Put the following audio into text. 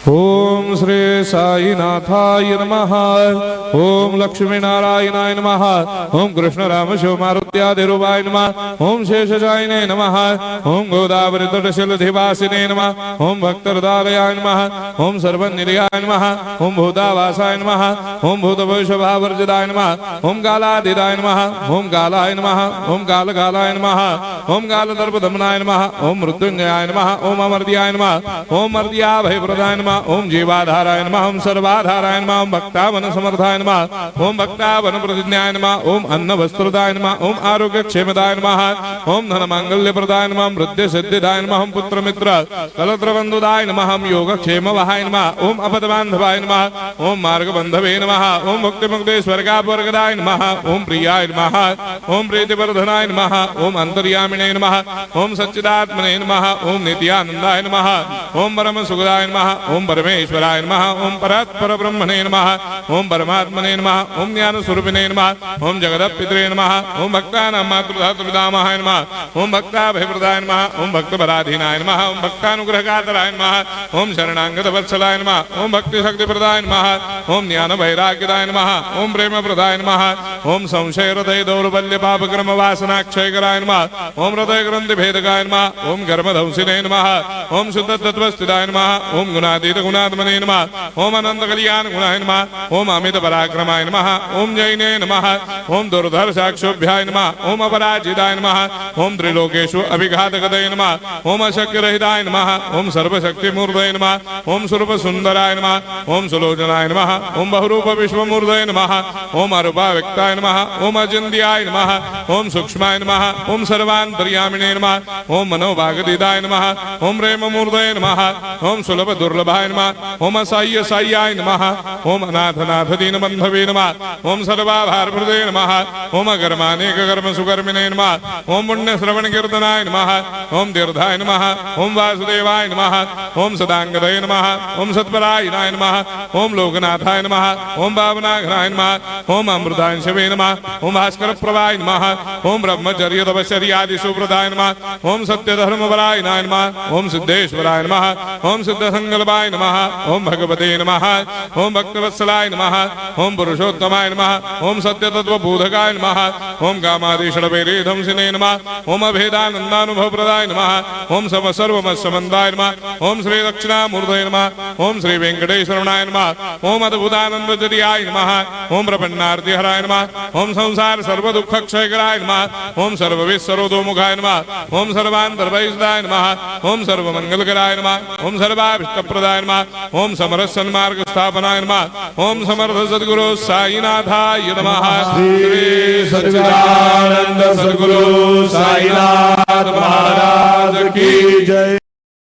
ओम श्री साईनाथाय नमः। ओम लक्ष्मी नारायणाय नमः। ओम कृष्ण राम शिव मारुत्यादिरूपाय नमः। ओम शेषशायिने नमः। ओम गोदावरी तटशिलधिवासिने नमः। ओम भक्तहृदयाय नमः। ओम सर्वनिर्याय नमः। ओम भूतावासाय नमः। ओम भूतभविष्यभावर्जिताय नमः। ओम कालातीताय नमः। ओम कालाय नमः। ओम कालकालाय नमः। ओम कालदर्पदमनाय नमः। ओम मृत्युंजयाय नमः। ओम अमर्त्याय नमः। ओम मर्त्याभयप्रदाय नमः। ओम जीवाधाराय नमः। ओम सर्वाधाराय नमः। ओम भक्तावन समर्थाय नमः। ओम भक्तावन प्रतिज्ञाय नमः। ओम अन्न वस्त्रदाय नमः। ओम आरोग्य क्षेमदाय नमः। ओम धन मांगल्य प्रदाय नमः। ओम वृद्धि सिद्धिदाय नमः। ओम पुत्र मित्र कलत्र बंधुदाय नमः। ओम योग क्षेम वहाय नमः। ओम अपद बांधवाय नमः। ओम मार्ग बंधवे नमः। ओम मुक्ति मुक्ति स्वर्गापवर्गदाय नमः। ओम प्रियाय नमः। ओम प्रीतिवर्धनाय नमः। ओम अंतर्यामिने नमः। ओम सच्चिदात्मने नमः। ओम नित्यानंदाय नमः। ओम परम सुखदाय नमः। ओम परमेश्वराय नमः। ओम परात्पर ब्रह्मणे नमः। ओम परमात्मने नमः। ओम ज्ञान स्वरूपिणे नमः। ओम जगदपितरे नमः। ओम भक्तानां मातृधातुपितामहाय नमः। ओम भक्ताभयप्रदाय नमः। ओम भक्तपराधीनाय नमः। ओम भक्तानुग्रहकातराय नमः। ओम शरणागत वत्सलाय नमः। ओम भक्ति शक्तिप्रदाय नमः। ओम ज्ञान वैराग्यदाय नमः। ओम प्रेम प्रदाय नमः। ओम संशय हृदय दौर्बल्य पापक्रम वासना क्षयकराय नमः। ओम हृदय ग्रंथि भेदकाय नमः। ओम गर्मधंसिने नमः। ओम शुद्ध तत्वस्थिताय नमः। ओम गुणातीत गुणात्मने नमः। ओम अनंत कल्याण गुणाय नमः। ओम अमित पराक्रमाय नमः। ओम जैने नमः। ओम दुर्धर्षाक्षोभ्याय नमः। ओम अपराजिताय नमः। ओम त्रिलोकेषु अभिघातगतये नमः। ओम अशक्य रहिताय नमः। ओम सर्वशक्तिमूर्तये नमः। ओम स्वरूप सुंदराय नमः। ओम सुलोचनाय नमः। ओम बहुरूप विश्वमूर्तये नमः। ओम अरूपाव्यक्ताय नमः। ओम अचिन्त्याय नमः। ओम सूक्ष्माय नमः। ओम सर्वान्तर्यामिने नमः। ओम मनोभागदिताय नमः। ओम प्रेममूर्तये नमः। ओम सुलभ दुर्लभाय नमः। ओम असाह्य साह्याय नमः। ओम अनाथनाथ दीनबन्धवे नमः। ओम सर्वाभारप्रदे नमः। ओम अकर्मानेक कर्म सुकर्मिणे नमः। ओम पुण्य श्रवण कीर्तनाय नमः। ओम तीर्थाय नमः। ओम वासुदेवाय नमः। ओम सदांगदये नमः। ओम सत्परायणाय नमः। ओम लोकनाथाय नमः। ओम भावनाघ्नाय नमः। ओम अमृतांशवे नमः। ओम भास्कर प्रभाय नमः। ओम ब्रह्मचर्य तपश्चर्यादि सुप्रदाय नमः। ओम सत्यधर्मपरायणाय नमः। ओम सिद्धेश्वराय नमः। ओम सिद्ध संकल्पाय नमः। ओम भगवते नमः। ओम भक्तवत्सलाय नमः। ओम पुरुषोत्तमाय नमः। ओम सत्य तत्व बोधकाय नमः। ओम कामादिषडवेरे धंसिने नमः। ओम अभेदानंदानुभव प्रदाय नमः। ओम सर्वमस्समन्दाय नमः। ओम श्री दक्षिणामूर्तये नमः। ओम श्री वेंकटेश्वरनाय नमः। ओम अद्भुतानंदचर्याय नमः। ओम प्रपन्नार्तिहराय नमः। ओम संसार सर्व दुख क्षयकराय नमः। ओम सर्वविश्वरोधोमुखाय नमः। ओम सर्वान्तर्भयदाय नमः। ओम सर्वमंगलकराय नमः। ओम सर्वाभिष्टप्रदाय नमः। ओम समरस सन्मार्ग स्थापनाय नमः। ओम समर्थ सद्गुरु साईनाथाय नमः। श्री सच्चिदानंद सद्गुरु साईनाथ